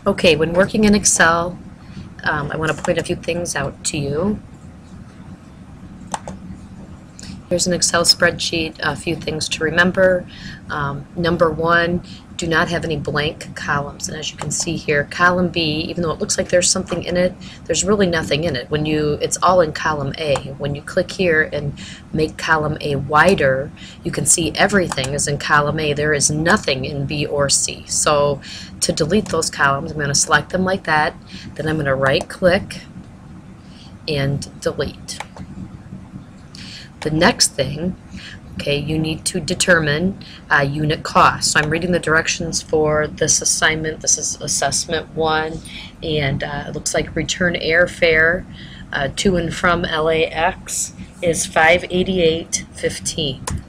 Okay, when working in Excel, I want to point a few things out to you. Here's an Excel spreadsheet, a few things to remember. Number one, do not have any blank columns. And as you can see here, column B, even though it looks like there's something in it, there's really nothing in it. It's all in column A. When you click here and make column A wider, you can see everything is in column A. There is nothing in B or C. So to delete those columns, I'm going to select them like that. Then I'm going to right click and delete. The next thing, okay, you need to determine unit cost. So I'm reading the directions for this assignment. This is assessment 1, and it looks like return airfare to and from LAX is $588.15.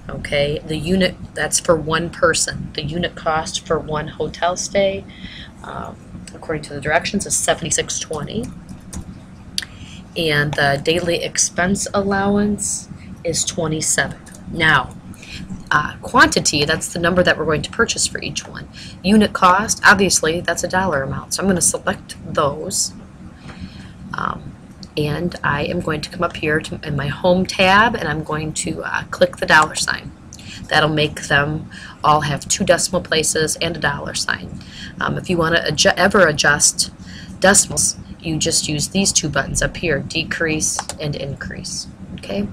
Okay, the unit, that's for one person. The unit cost for one hotel stay, according to the directions, is $76.20. And the daily expense allowance is $27. Now, quantity, that's the number that we're going to purchase for each one. Unit cost, obviously, that's a dollar amount. So I'm going to select those. And I am going to come up here in my Home tab, and I'm going to click the dollar sign. That'll make them all have 2 decimal places and a dollar sign. If you want to ever adjust decimals, you just use these 2 buttons up here, decrease and increase. Okay,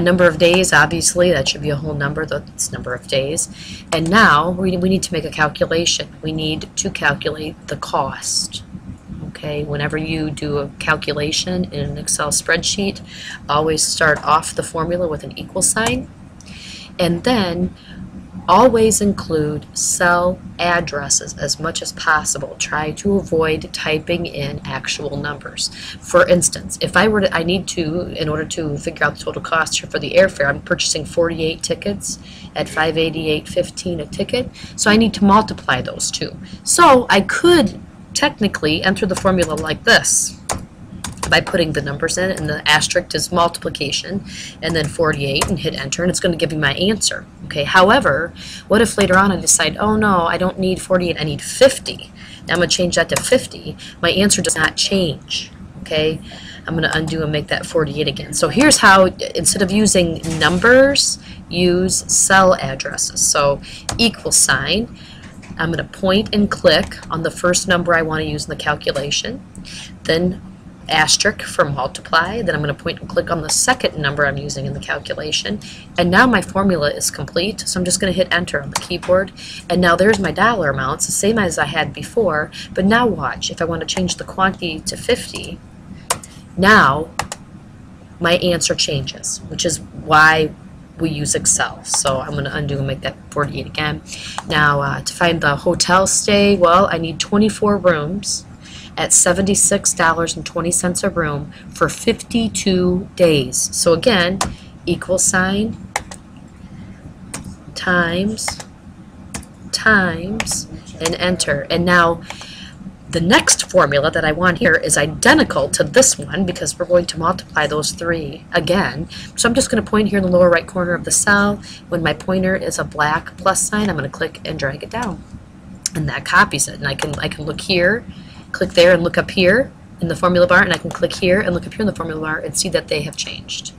number of days, obviously that should be a whole number, that's number of days. And now we need to make a calculation. We need to calculate the cost. Okay, whenever you do a calculation in an Excel spreadsheet, always start off the formula with an equal sign, and then always include cell addresses as much as possible. Try to avoid typing in actual numbers. For instance, if I need to, in order to figure out the total cost here for the airfare, I'm purchasing 48 tickets at $588.15 a ticket, so I need to multiply those two. So I could technically enter the formula like this, by putting the numbers in, and the asterisk is multiplication, and then 48, and hit enter, and it's going to give me my answer. Okay. However, what if later on I decide, oh no, I don't need 48, I need 50. Now I'm going to change that to 50. My answer does not change. Okay. I'm going to undo and make that 48 again. So here's how, instead of using numbers, use cell addresses. So equal sign. I'm going to point and click on the first number I want to use in the calculation. Then asterisk for multiply, then I'm going to point and click on the second number I'm using in the calculation, and now my formula is complete. So I'm just going to hit enter on the keyboard, and now there's my dollar amounts, the same as I had before. But now watch, if I want to change the quantity to 50, now my answer changes, which is why we use Excel. So I'm going to undo and make that 48 again. Now to find the hotel stay, well, I need 24 rooms at $76.20 a room for 52 days. So again, equal sign, times, and enter. And now the next formula that I want here is identical to this one, because we're going to multiply those 3 again. So I'm just going to point here in the lower right corner of the cell. When my pointer is a black plus sign, I'm going to click and drag it down, and that copies it. And I can look here, click there, and look up here in the formula bar, and I can click here and look up here in the formula bar and see that they have changed.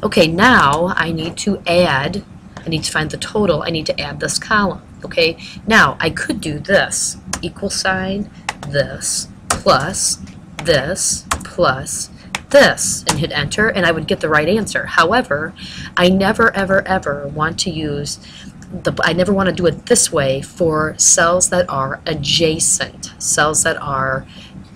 Okay, now I need to add, I need to find the total, I need to add this column. Okay, now I could do this, equal sign, this, plus this, plus this, and hit enter, and I would get the right answer. However, I never ever ever want to use I never want to do it this way for cells that are adjacent, cells that are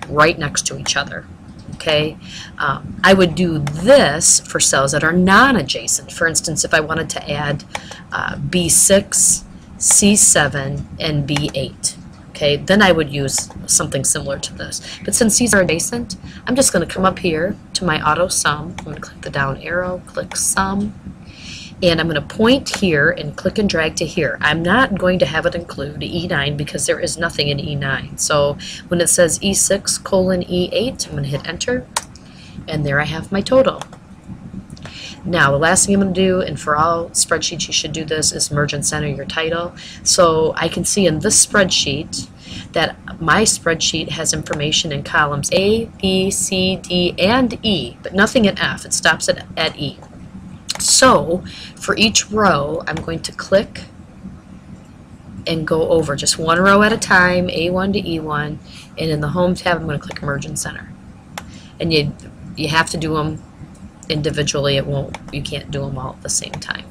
right next to each other. Okay, I would do this for cells that are non-adjacent. For instance, if I wanted to add B6, C7, and B8. Okay, then I would use something similar to this. But since these are adjacent, I'm just going to come up here to my auto sum. I'm going to click the down arrow, click sum, and I'm going to point here and click and drag to here. I'm not going to have it include E9 because there is nothing in E9. So when it says E6:E8, I'm going to hit enter, and there I have my total. Now, the last thing I'm going to do, and for all spreadsheets you should do this, is merge and center your title. So I can see in this spreadsheet that my spreadsheet has information in columns A, B, C, D, and E, but nothing in F. It stops at E. So for each row, I'm going to click and go over just one row at a time, A1 to E1, and in the Home tab, I'm going to click Merge and Center. And you have to do them individually. You can't do them all at the same time.